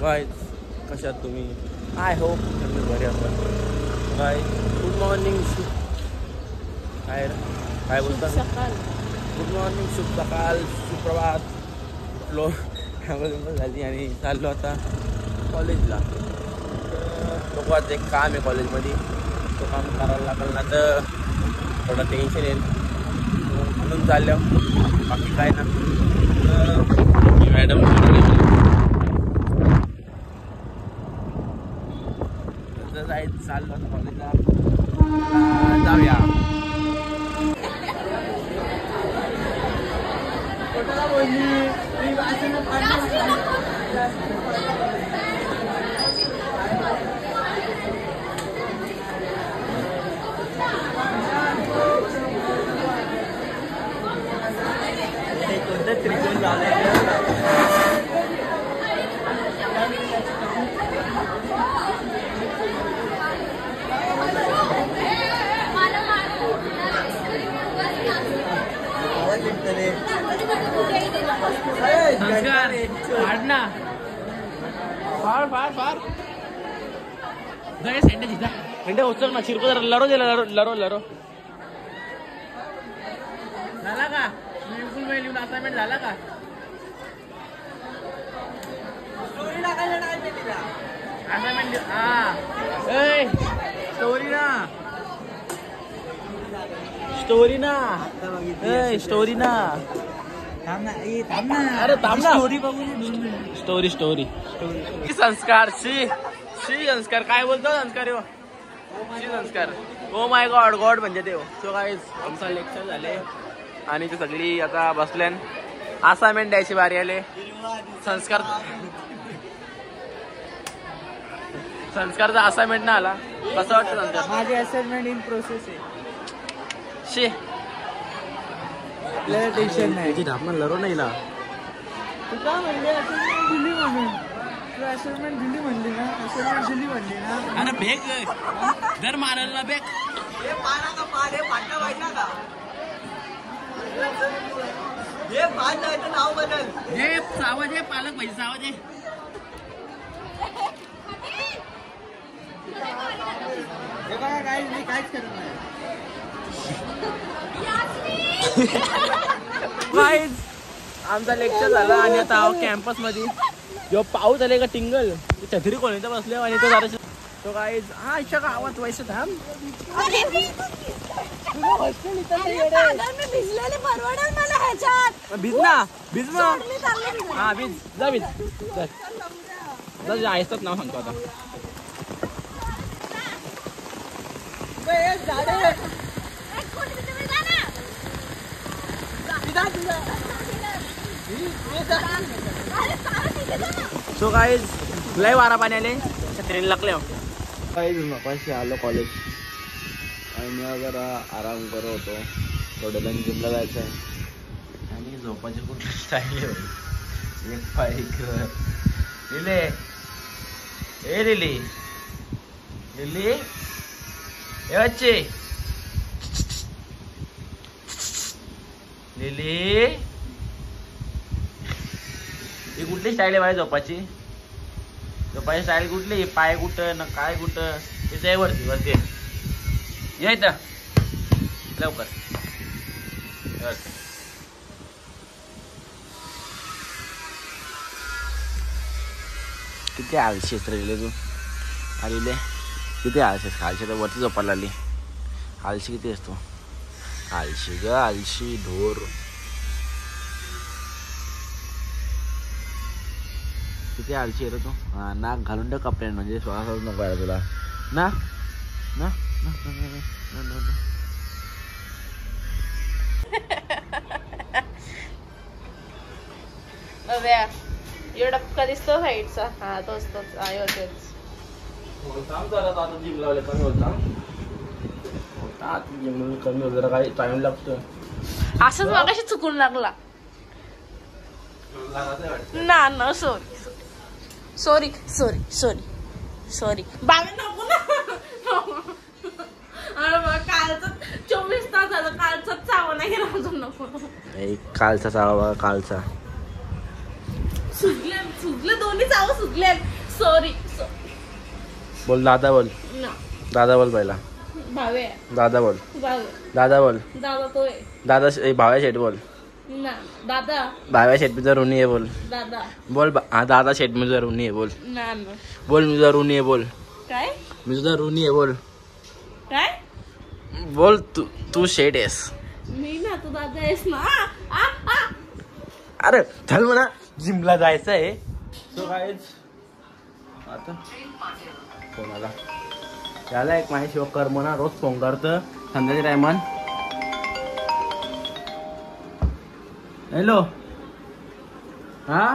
Guys कशात तुम्ही? I hope तुम्ही बरे असाल. Guys good morning. काय बोलतात? गुड मॉर्निंग, शुभ सकाळ, सुप्रभात. उठलो झाली आणि चाललो आता कॉलेजला. बघू आता एक काम आहे कॉलेजमध्ये, तो काम करायला लागेल ना तर थोडं टेन्शन येईल म्हणून चाललो. बाकी काय ना. मॅडम जायचं चाललो आता कॉलेजला. जाऊया. कोणतं त्रिकोण झालं? उचल ना शिरको जरा लरो दे लरो लरो. झाला का बिलकुल वेळ लिहून असाइनमेंट झाला का? स्टोरी टाकायला नाही भेटला असाइनमेंट. हा स्टोरी ना स्टोरी ना स्टोरी ना. अरे थांब ना. स्टोरी बघू. स्टोरी स्टोरी संस्कार श्री संस्कार. काय बोलतो संस्कार? यो श्री संस्कार. Oh my God. गॉड म्हणजे देव. सो गाईज आमचा लेक्चर झाले आणि ते सगळी आता बसल्यान. असाइनमेंट द्यायची बारी आले. संस्कारचा असाइनमेंट ना आला. कसं वाटतं संस्कार? माझी असाइनमेंट इन प्रोसेस आहे. शे आपल्याला टेन्शन नाही. ढापण लरो नाही ला. तू का म्हणले असाइनमेंट दिली म्हणून? तुला असाइनमेंट दिली म्हणली ना? असाइनमेंट दिली म्हणली ना? अरे बेग दर मारायला बेग. हे पाना का पाड हे पाटला पाहिजे का? हे पाच जायचं नाव बदल. हे सावज आहे पालक पाहिजे. सावज आहे. हे बघा काय मी काहीच करत नाही. आमचा लेक्चर झाला आणि आता कॅम्पस मध्ये जेव्हा पाऊस आले का टिंगल छत्री कोणी बसले आणि तो जरा तो काय हा इच्छा का आवाज व्हायचं. थांब भिज ना भिज ना. हा भिज जा भिज आयसच नाव सांगतो आता. सो गाईज लय वारा पाणी आले. छत्रीने लागले. गाईज मगाशी आलो कॉलेज आणि जरा आराम करत होतो. थोडं जण जिमला जायचं आहे आणि झोपाची खूप स्टाईल आहे. एक पाय लिले ए लिली लिली ए बच्चे लिली. ही कुठली स्टाईल आहे माझ्या झोपाची? झोपाची स्टाईल कुठली? पाय कुठं ना काय कुठं? तिथे आहे वरती वरती यायचं लवकर. किती आळशीच राहिले तू. आलेले किती आळशीच. आळशी तर वरती झोपायला आली. आळशी किती असतो? आळशी ग आळशी ढोर. किती आळशी आहे रे तू. हा नाक घालून टाक कपड्यात म्हणजे श्वास नको आहे तुला ना ना. एवढा पक्का दिसतो साईडचा. हा तोच तोच आहे होतेच. आता जिम लावले कमी होता. कमी होत जरा काही टाइम लागतो. असंच मगाशी चुकून लागला ना ना. Sorry sorry sorry sorry. कालचा 24 तास झालं. कालचा चावा नाही अजून नको. कालचा चावा कालचा. सुजले दोन्ही चाव सुजले. सॉरी. बोल दादा बोल. दादा बोल पहिला. भावे. दादा बोल. भावे. दादा बोल. दादा तो आहे. दादा भाव्या शेट बोल. ना दादा. भाव्या शेट तुझा ऋणी आहे बोल. दादा बोल. हा दादा शेट मी तुझा ऋणी आहे बोल. ना ना. बोल मी तुझा ऋणी आहे बोल. काय मी तुझा ऋणी आहे बोल. काय बोल. तू शेट आहेस. मी ना तू दादा आहेस ना. अरे चल म्हणा जिमला जायचं आहे. सो गाईज आता फोन आला त्याला एक माझ्याशिवाय कर म्हणा रोज फोन करतं संध्याच्या टायमान. हॅलो. हा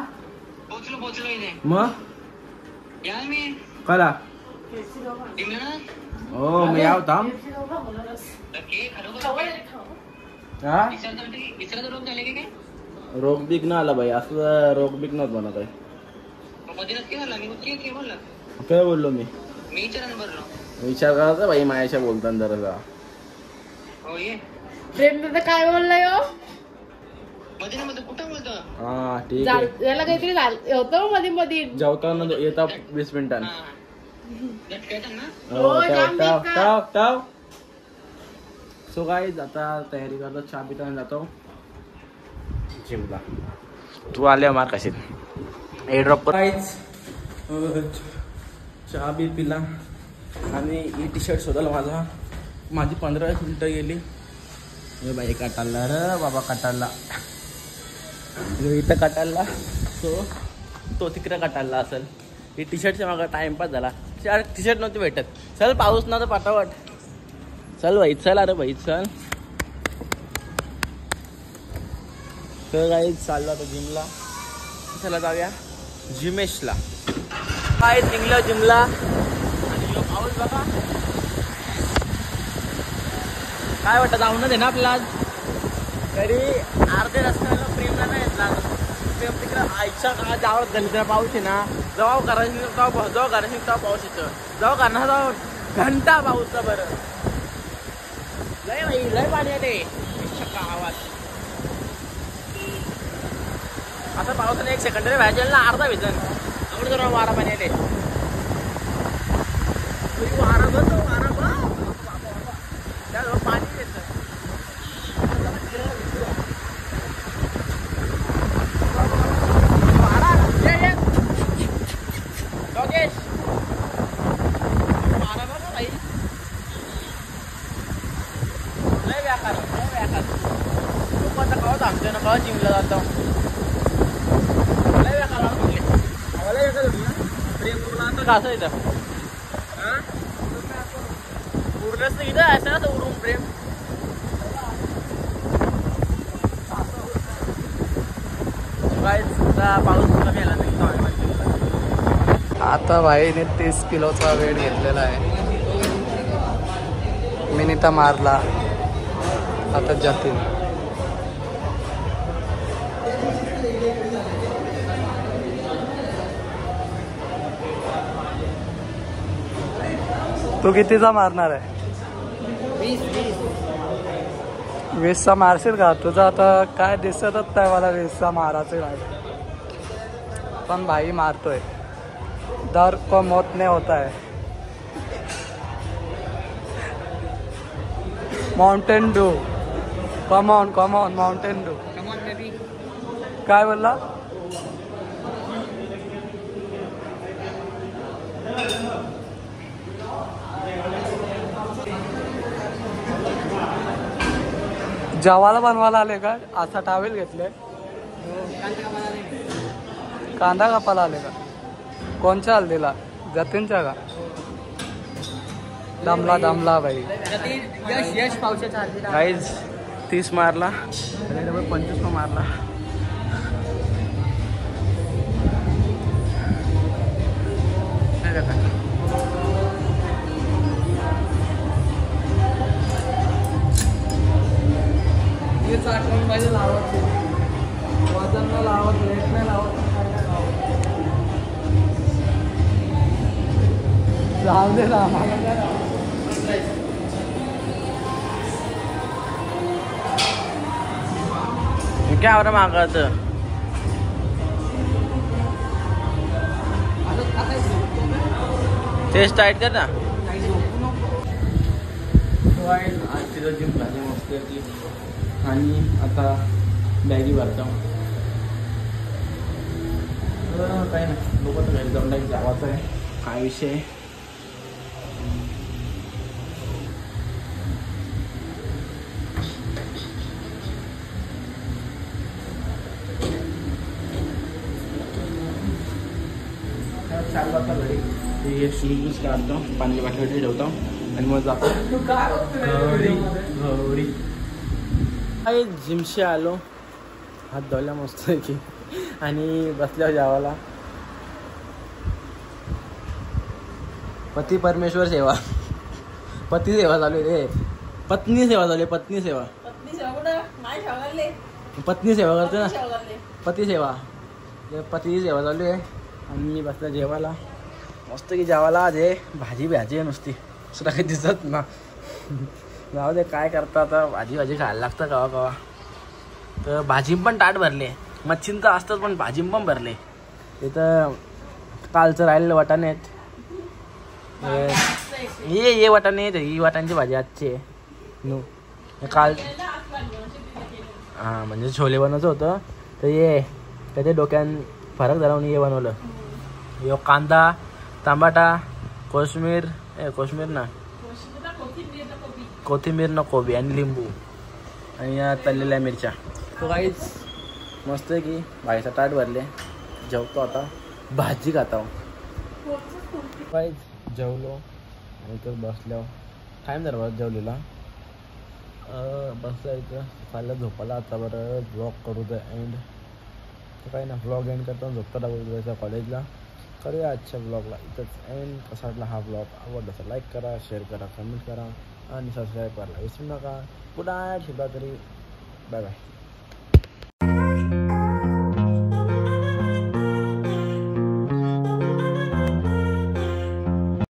पोचलो इथे. मग यार मी कला जिमला हो मी याव थांब. नक्की खरोखर हा विसरत रोग झाले की काय? रोग बिग ना आला भाई असं रोग बिग नव्हत म्हणत आहे. मध्ये नक्की झाला मी उतरी की बोलला काय बोललो मी विचारानं भरलो. विचार करायचा भाई माझ्याशी बोलताना जरा. हो ये प्रेम दादा काय बोललाय हो. मध्ये कुठं बोलतो? हा ठीक आहे. याला काहीतरी होतं मध्ये मध्ये. जेवताना येता 20 मिनिटांनी. ना हो जाम टाव बेकार. टाव टाव. सो गाईज आता तयारी करतो चहा पिताना जातो जिमला. तू आले मार कशी ए ड्रॉप गाईज. चहा बी पिला आणि ही टी शर्ट शोधायला माझी 15 मिनिटं गेली. हे बाई कटाळला रे बाबा कटाळला. इथं कटाळला तो तिकडे कटाळला असेल. ही टी शर्टच्या मागं टाइमपास झाला. टी शर्ट नव्हती भेटत. चल पाऊस नव्हतं पाठावट. चल भाई चल. अरे भाई चल. तर काही चाललो आता जिमला. चला जाऊया जिमेशला. काय निघलं जिमला आणि पाऊस बघा काय वाटतं जाऊन दे ना आपल्याला आज. तरी अर्धे रस्त्याला प्रेमला नाही येतला. प्रेम तिकडे आईच्या काळात जावं गणित पाऊस आहे ना. जेव्हा करायची जेव्हा करायची तेव्हा पाऊस येतं. जेव्हा करणार तेव्हा घंटा पाऊसचा बरं. लय बाई लय पाणी येते आवाज. आता पावसाने 1 सेकंड रे व्हायचे ना अर्धा भिजन एवढं जरा वारा पाणी येते. वारा बघ वारा बघ त्याजवळ पाणी येतं. वारा ये योगेश वारा बघ भाई. लय व्याकार लोक आता कवा थांबते ना कवा जिमला जातो. लय व्याकार म्हटले मला व्याकार होती ना. प्रेम पूर्ण आता कसं येतं पूर्णच तर इथं असं ना उरून प्रेम. आता पाऊस पूर्ण गेला नाही. आता भाईने 30 किलोचा वेट घेतलेला आहे. मिनिटा मारला आता जातील. तू कितीचा मारणार आहे? 20चा मारशील का? तुझं आता काय दिसतच नाही मला 20चा मारायचं आहे. पण भाई मारतोय. दर को मौत नहीं होता है. Mountain Dew come on Mountain Dew. काय बोलला? जेवायला बनवायला आले का? असा टावेल घेतले. कांदा कापायला आले का? कोणच्या हल्दीला? जतीनच्या का? दमला भाई. यश पावसाच्या हल्दीला गाईज 30 मारला आणि डबल 25 मारला. हेच आठवण पाहिजे. लावत वजन न लावत लेट नाही लावत जाऊ दे ना. क्या हो रहा मागत चेस्ट टाईट कर ना. आज तिथं जिम झाली मस्त आणि आता बॅगी भरतो. काही नाही लोक तर घरी जाऊन डायरेक्ट जावाचं आहे. काय विषय चालू आता घरी. हे शूज काढतो, पाण्याच्या बाटलीवरती ठेवतो आणि मग जातो घरी. काही जिमशी आलो, हात धुवायला मस्त आहे की आणि बसल्यावर जेवायला. पती परमेश्वर सेवा, पती सेवा चालू आहे रे. पत्नी सेवा चालू आहे. पत्नी सेवा करते ना. पती सेवा, पतीची सेवा चालू आहे आणि बसल्या जेवायला. मस्त की जेवायला आज आहे भाजी आहे नुसती, दुसरं काही दिसत ना. जाऊ दे काय करता आता, भाजी खायला लागतं कवा कवा. तर भाजी पण ताट भरले. मच्छीन तर असतात पण भाजी पण भरले. इथं कालचं राहिलेलं वाटाणे आहेत. ये वाटाणे आहेत. ही वाटाण्याची भाजी आजची आहे. काल हां म्हणजे छोले बनवायचं होतं तर ये त्याच्या डोक्यान फरक झाला म्हणून हे बनवलं. यो कांदा, टमाटा, कोथिंबीर ना कोबी आणि लिंबू आणि या तळलेल्या मिरच्या. तो काहीच मस्त आहे की भाजीचा ताट भरले. जेवतो आता, भाजी खाता काहीच जेवलो आणि तर बसलो. टाईम झाला जेवलेला. बसला इथं खायला झोपायला. आता बरं ब्लॉग करू दे एंड. तर काही ना ब्लॉग एंड करता झोपता जायचा कॉलेजला. करूया आजच्या ब्लॉगला इथंच एंड. कसा वाटला हा ब्लॉग, आवडला तर लाईक करा, शेअर करा, कमेंट करा आणि सबस्क्राईब करायला विसरू नका. पुन्हा शिकला तरी बाय बाय.